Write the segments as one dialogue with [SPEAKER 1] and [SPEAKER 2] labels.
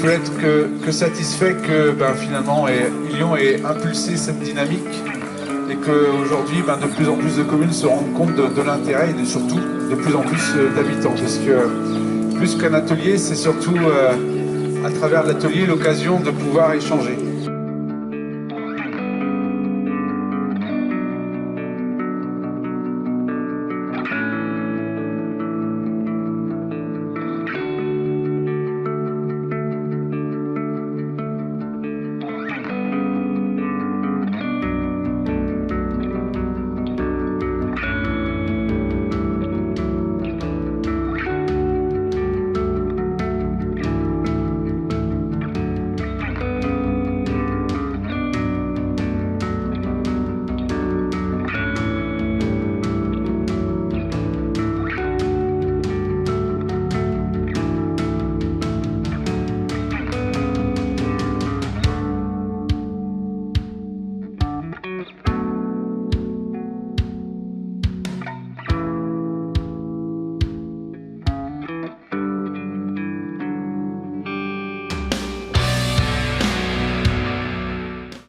[SPEAKER 1] peut être que satisfait que finalement Lyon ait impulsé cette dynamique et qu'aujourd'hui de plus en plus de communes se rendent compte de l'intérêt et surtout de plus en plus d'habitants. Parce que plus qu'un atelier, c'est surtout à travers l'atelier l'occasion de pouvoir échanger.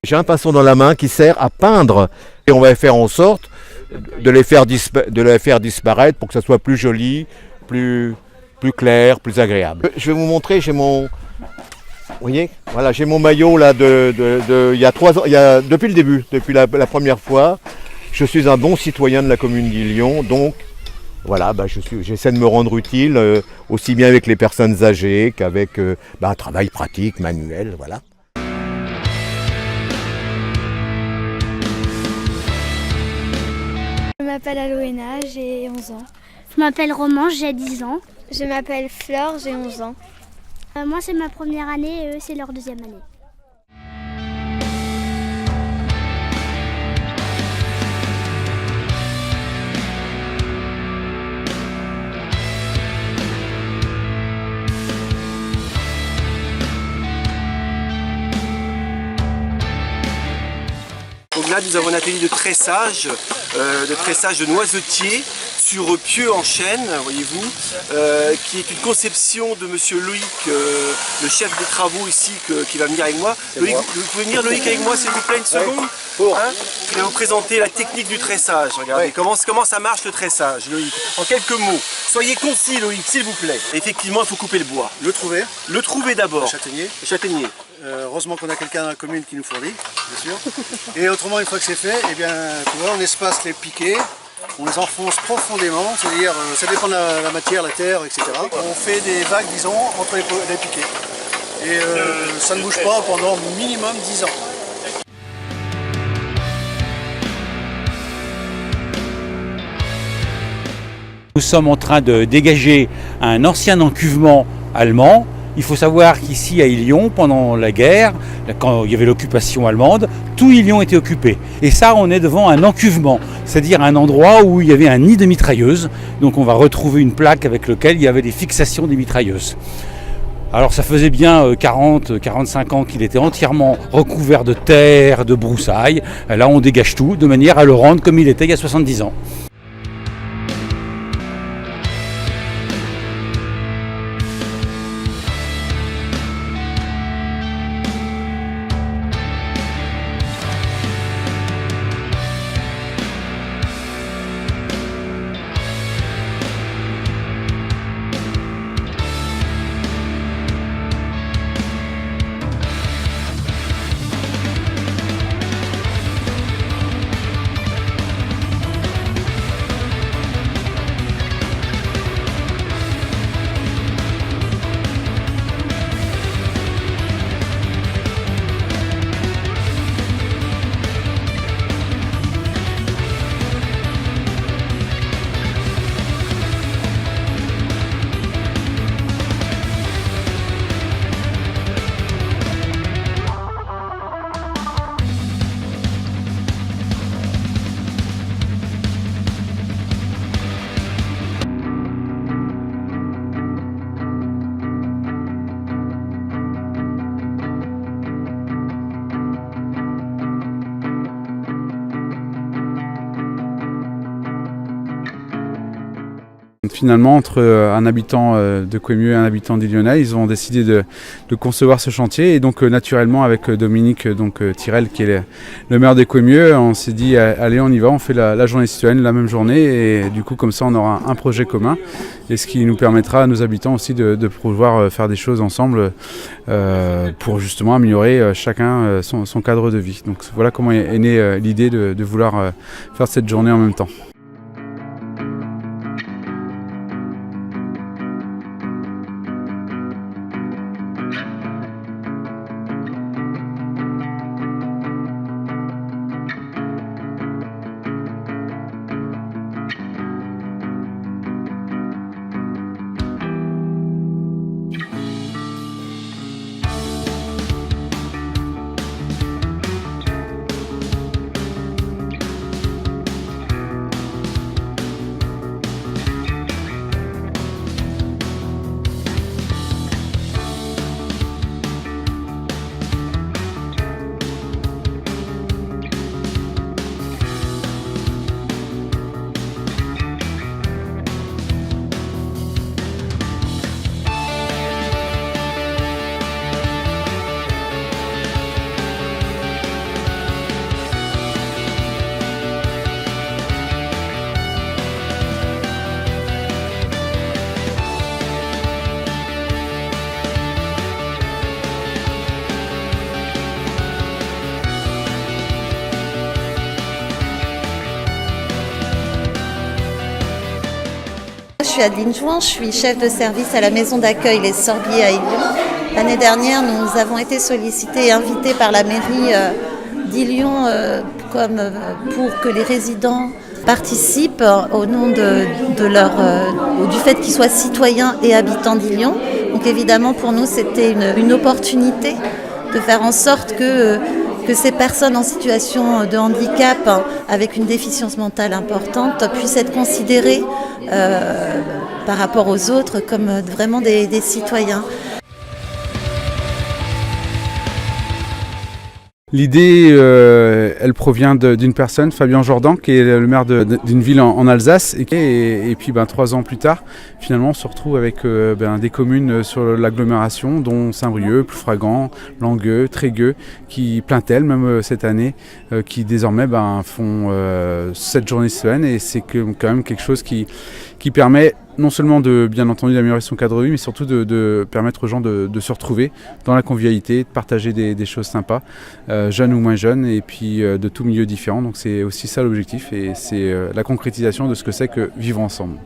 [SPEAKER 2] J'ai un pinceau dans la main qui sert à peindre et on va faire en sorte de les faire disparaître pour que ça soit plus joli, plus clair, plus agréable. Je vais vous montrer, j'ai mon... Vous voyez, voilà, j'ai mon maillot là il y a 3 ans, depuis le début, depuis la première fois. Je suis un bon citoyen de la commune d'Illion, donc voilà, j'essaie de me rendre utile aussi bien avec les personnes âgées qu'avec un travail pratique, manuel, voilà.
[SPEAKER 3] Je m'appelle Aloéna, j'ai 11 ans.
[SPEAKER 4] Je m'appelle Roman, j'ai 10 ans.
[SPEAKER 3] Je m'appelle Flore, j'ai 11 ans.
[SPEAKER 4] Moi, c'est ma première année et eux, c'est leur deuxième année.
[SPEAKER 5] Donc là, nous avons un atelier de tressage de noisetiers sur pieux en chêne, voyez-vous, qui est une conception de monsieur Loïc, le chef des travaux ici, qui va venir avec moi. Loïc, vous pouvez venir Loïc avec moi s'il vous plaît une seconde, Je vais vous présenter la technique du tressage. Regardez comment ça marche le tressage, Loïc. En quelques mots, soyez concis Loïc, s'il vous plaît. Effectivement, il faut couper le bois. Le trouver d'abord. Le châtaignier.
[SPEAKER 6] Heureusement qu'on a quelqu'un dans la commune qui nous fournit, bien sûr. Et autrement, une fois que c'est fait, eh bien, tu vois, on espace les piquets, on les enfonce profondément, c'est-à-dire, ça dépend de la matière, la terre, etc. On fait des vagues, disons, entre les piquets. Et ça ne bouge pas pendant minimum 10 ans.
[SPEAKER 7] Nous sommes en train de dégager un ancien encuvement allemand. Il faut savoir qu'ici à Illion, pendant la guerre, quand il y avait l'occupation allemande, tout Illion était occupé. Et ça, on est devant un encuvement, c'est-à-dire un endroit où il y avait un nid de mitrailleuses. Donc on va retrouver une plaque avec laquelle il y avait des fixations des mitrailleuses. Alors ça faisait bien 40-45 ans qu'il était entièrement recouvert de terre, de broussailles. Là on dégage tout de manière à le rendre comme il était il y a 70 ans.
[SPEAKER 8] Finalement, entre un habitant de Coémieux et un habitant d'Il-Lyonnais, ils ont décidé de concevoir ce chantier. Et donc, naturellement, avec Dominique Tirel, qui est le maire de Coémieux, on s'est dit, allez, on y va, on fait la journée citoyenne la même journée. Et du coup, comme ça, on aura un projet commun. Et ce qui nous permettra à nos habitants aussi de pouvoir faire des choses ensemble pour justement améliorer chacun son cadre de vie. Donc, voilà comment est née l'idée de vouloir faire cette journée en même temps.
[SPEAKER 9] Je suis Adeline Jouan, je suis chef de service à la maison d'accueil Les Sorbiers à Illions. L'année dernière, nous avons été sollicités et invités par la mairie d'Illions pour que les résidents participent au nom du fait qu'ils soient citoyens et habitants d'Illions. Donc évidemment, pour nous, c'était une opportunité de faire en sorte que ces personnes en situation de handicap, avec une déficience mentale importante, puissent être considérées par rapport aux autres comme vraiment des citoyens.
[SPEAKER 8] L'idée, elle provient d'une personne, Fabien Jordan, qui est le maire d'une ville en Alsace. Et puis 3 ans plus tard, finalement, on se retrouve avec des communes sur l'agglomération, dont Saint-Brieuc, Ploufragan, Langueux, Trégueux, Plaintel, même cette année, qui désormais font cette journée citoyenne. Et c'est quand même quelque chose qui permet non seulement bien entendu d'améliorer son cadre de vie, mais surtout de permettre aux gens de se retrouver dans la convivialité, de partager des choses sympas, jeunes ou moins jeunes, et puis de tout milieu différent. Donc c'est aussi ça l'objectif, et c'est la concrétisation de ce que c'est que vivre ensemble.